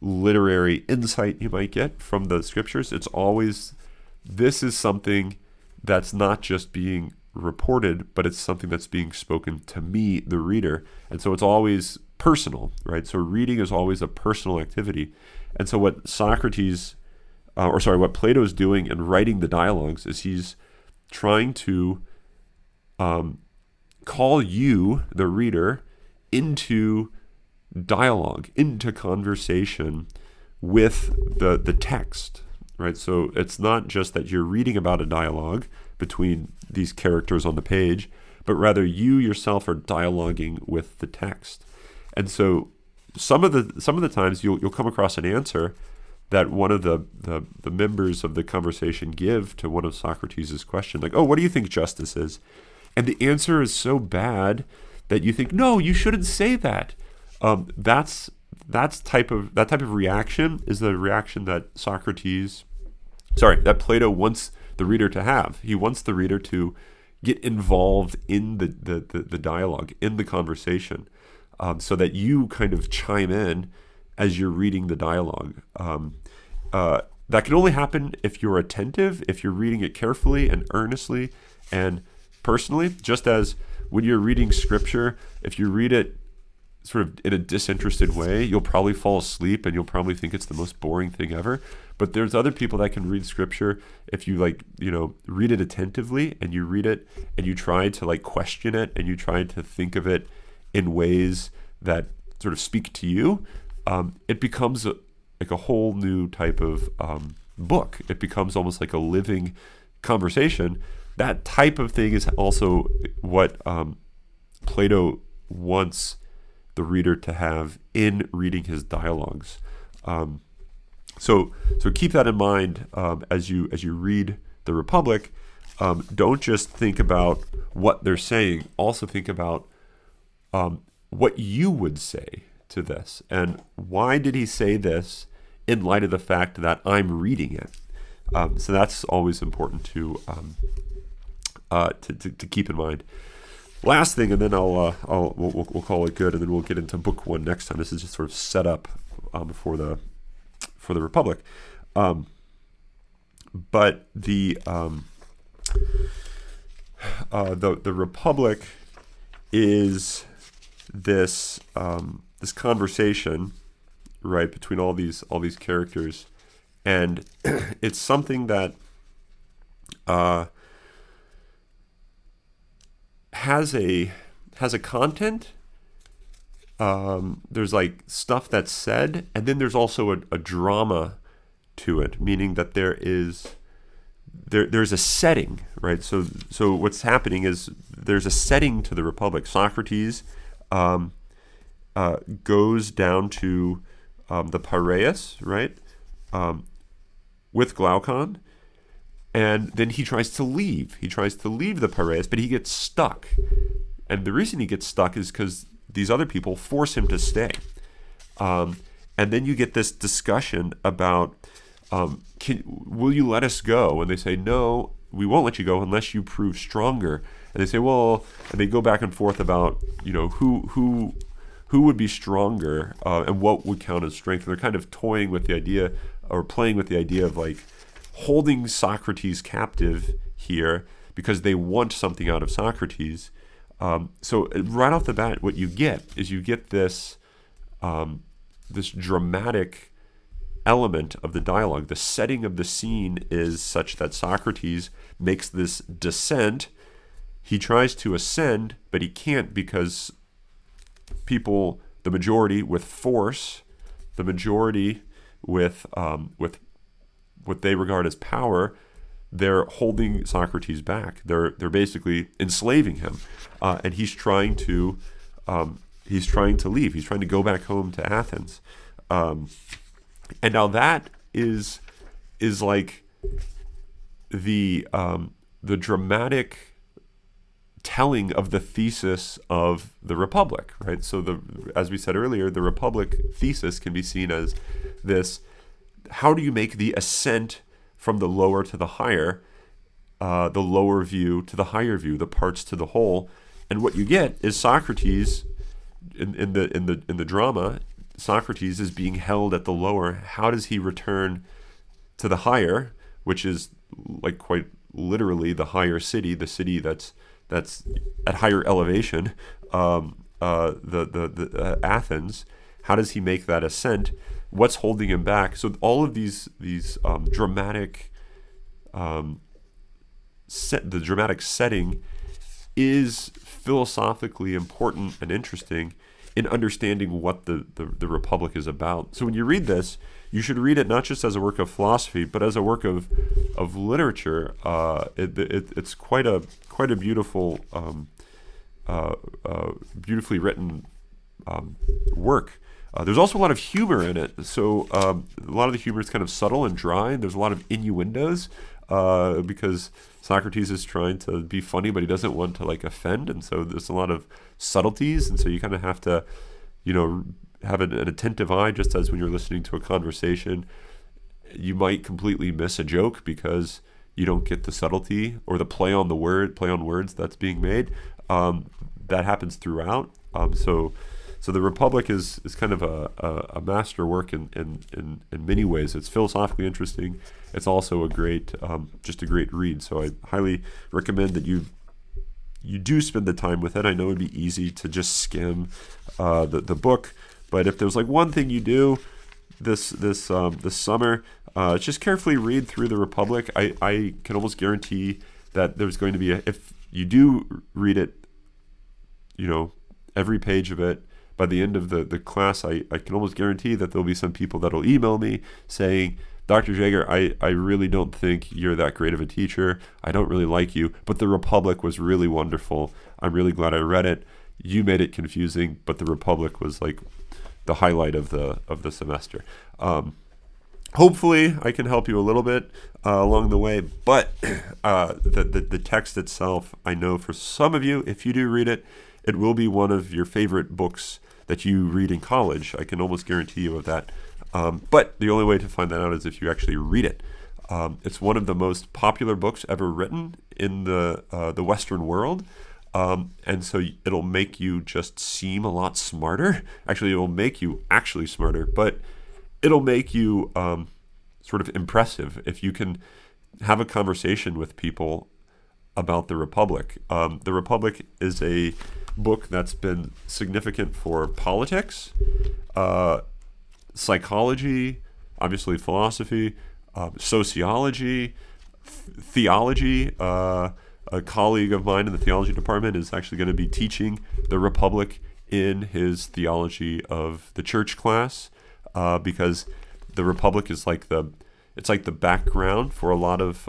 literary insight you might get from the scriptures. It's always, this is something that's not just being reported, but it's something that's being spoken to me, the reader. And so it's always personal, right? So reading is always a personal activity. And so what what Plato is doing in writing the dialogues is he's trying to call you, the reader, into dialogue, into conversation with the text, right? So it's not just that you're reading about a dialogue between these characters on the page, but rather you yourself are dialoguing with the text. And so some of the times you'll come across an answer that one of the members of the conversation give to one of Socrates' questions, like, oh, what do you think justice is? And the answer is so bad that you think, no, you shouldn't say that. That type of reaction is the reaction that that Plato wants the reader to have. He wants the reader to get involved in the dialogue, in the conversation, so that you kind of chime in as you're reading the dialogue. That can only happen if you're attentive, if you're reading it carefully and earnestly and personally. Just as when you're reading scripture, if you read it sort of in a disinterested way, you'll probably fall asleep and you'll probably think it's the most boring thing ever. But there's other people that can read scripture if you read it attentively, and you read it and you try to question it and you try to think of it in ways that sort of speak to you. It becomes a whole new type of book. It becomes almost like a living conversation. That type of thing is also what Plato wants the reader to have in reading his dialogues. So keep that in mind as you read the Republic. Don't just think about what they're saying. Also think about what you would say to this, and why did he say this in light of the fact that I'm reading it. So that's always important to keep in mind. Last thing, and then we'll call it good, and then we'll get into book one next time. This is just sort of set up for the Republic. But the Republic is this conversation, right, between all these characters, and it's something that has a content. There's stuff that's said, and then there's also a drama to it, meaning that there's a setting, right? So what's happening is there's a setting to the Republic. Socrates goes down to the Piraeus, right, with Glaucon, and then he tries to leave. He tries to leave the Piraeus, but he gets stuck. And the reason he gets stuck is because these other people force him to stay. And then you get this discussion about, will you let us go? And they say, no, we won't let you go unless you prove stronger. And they say, well, and they go back and forth about, who would be stronger and what would count as strength. And they're kind of toying with the idea, or playing with the idea of holding Socrates captive here because they want something out of Socrates. So right off the bat, what you get is this dramatic element of the dialogue. The setting of the scene is such that Socrates makes this descent. He tries to ascend, but he can't because people, the majority, with force, the majority with what they regard as power, they're holding Socrates back. They're basically enslaving him, and he's trying to leave. He's trying to go back home to Athens, and now that is like the dramatic telling of the thesis of the Republic, right? So as we said earlier, the Republic thesis can be seen as this: how do you make the ascent from the lower to the higher, the lower view to the higher view, the parts to the whole? And what you get is Socrates in the drama. Socrates is being held at the lower. How does he return to the higher, which is like quite literally the higher city, the city that's at higher elevation, the Athens? How does he make that ascent? What's holding him back? So all of these dramatic the dramatic setting is philosophically important and interesting in understanding what the Republic is about. So when you read this, you should read it not just as a work of philosophy, but as a work of literature. It's quite a beautiful, beautifully written work. There's also a lot of humor in it. So a lot of the humor is kind of subtle and dry. There's a lot of innuendos because Socrates is trying to be funny, but he doesn't want to like offend. And so there's a lot of subtleties. And so you kind of have to, have an attentive eye, just as when you're listening to a conversation. You might completely miss a joke because you don't get the subtlety or the play on words that's being made. That happens throughout. So the Republic is kind of a masterwork in many ways. It's philosophically interesting. It's also just a great read. So I highly recommend that you do spend the time with it. I know it'd be easy to just skim the book, but if there's like one thing you do this summer, just carefully read through the Republic. I can almost guarantee that there's going to be if you do read it, every page of it, by the end of the class, I can almost guarantee that there'll be some people that'll email me saying, Dr. Jager, I really don't think you're that great of a teacher. I don't really like you, but the Republic was really wonderful. I'm really glad I read it. You made it confusing, but the Republic was like the highlight of the semester. Hopefully, I can help you a little bit along the way, but the text itself, I know for some of you, if you do read it, it will be one of your favorite books that you read in college. I can almost guarantee you of that. But the only way to find that out is if you actually read it. It's one of the most popular books ever written in the Western world. And so it'll make you just seem a lot smarter. Actually, it will make you actually smarter, but it'll make you sort of impressive if you can have a conversation with people about the Republic. The Republic is a book that's been significant for politics, psychology, obviously philosophy, sociology, theology. A colleague of mine in the theology department is actually going to be teaching the Republic in his theology of the church class, because the Republic is like the background for a lot of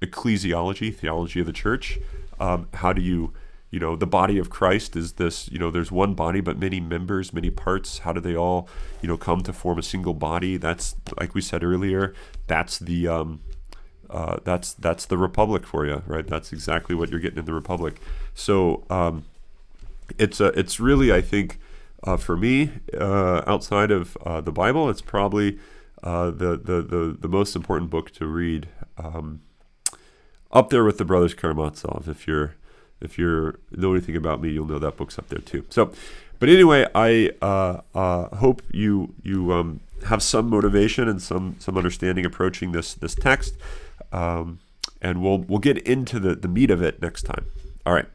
ecclesiology, theology of the church. How do you, the body of Christ is this, there's one body, but many members, many parts. How do they all, come to form a single body? That's, like we said earlier, that's the Republic for you, right? That's exactly what you're getting in the Republic. So it's really, I think, for me, outside of the Bible, it's probably the most important book to read. Up there with the Brothers Karamazov. If you know anything about me, you'll know that book's up there too. So, but anyway, I hope you have some motivation and some understanding approaching this text, and we'll get into the meat of it next time. All right.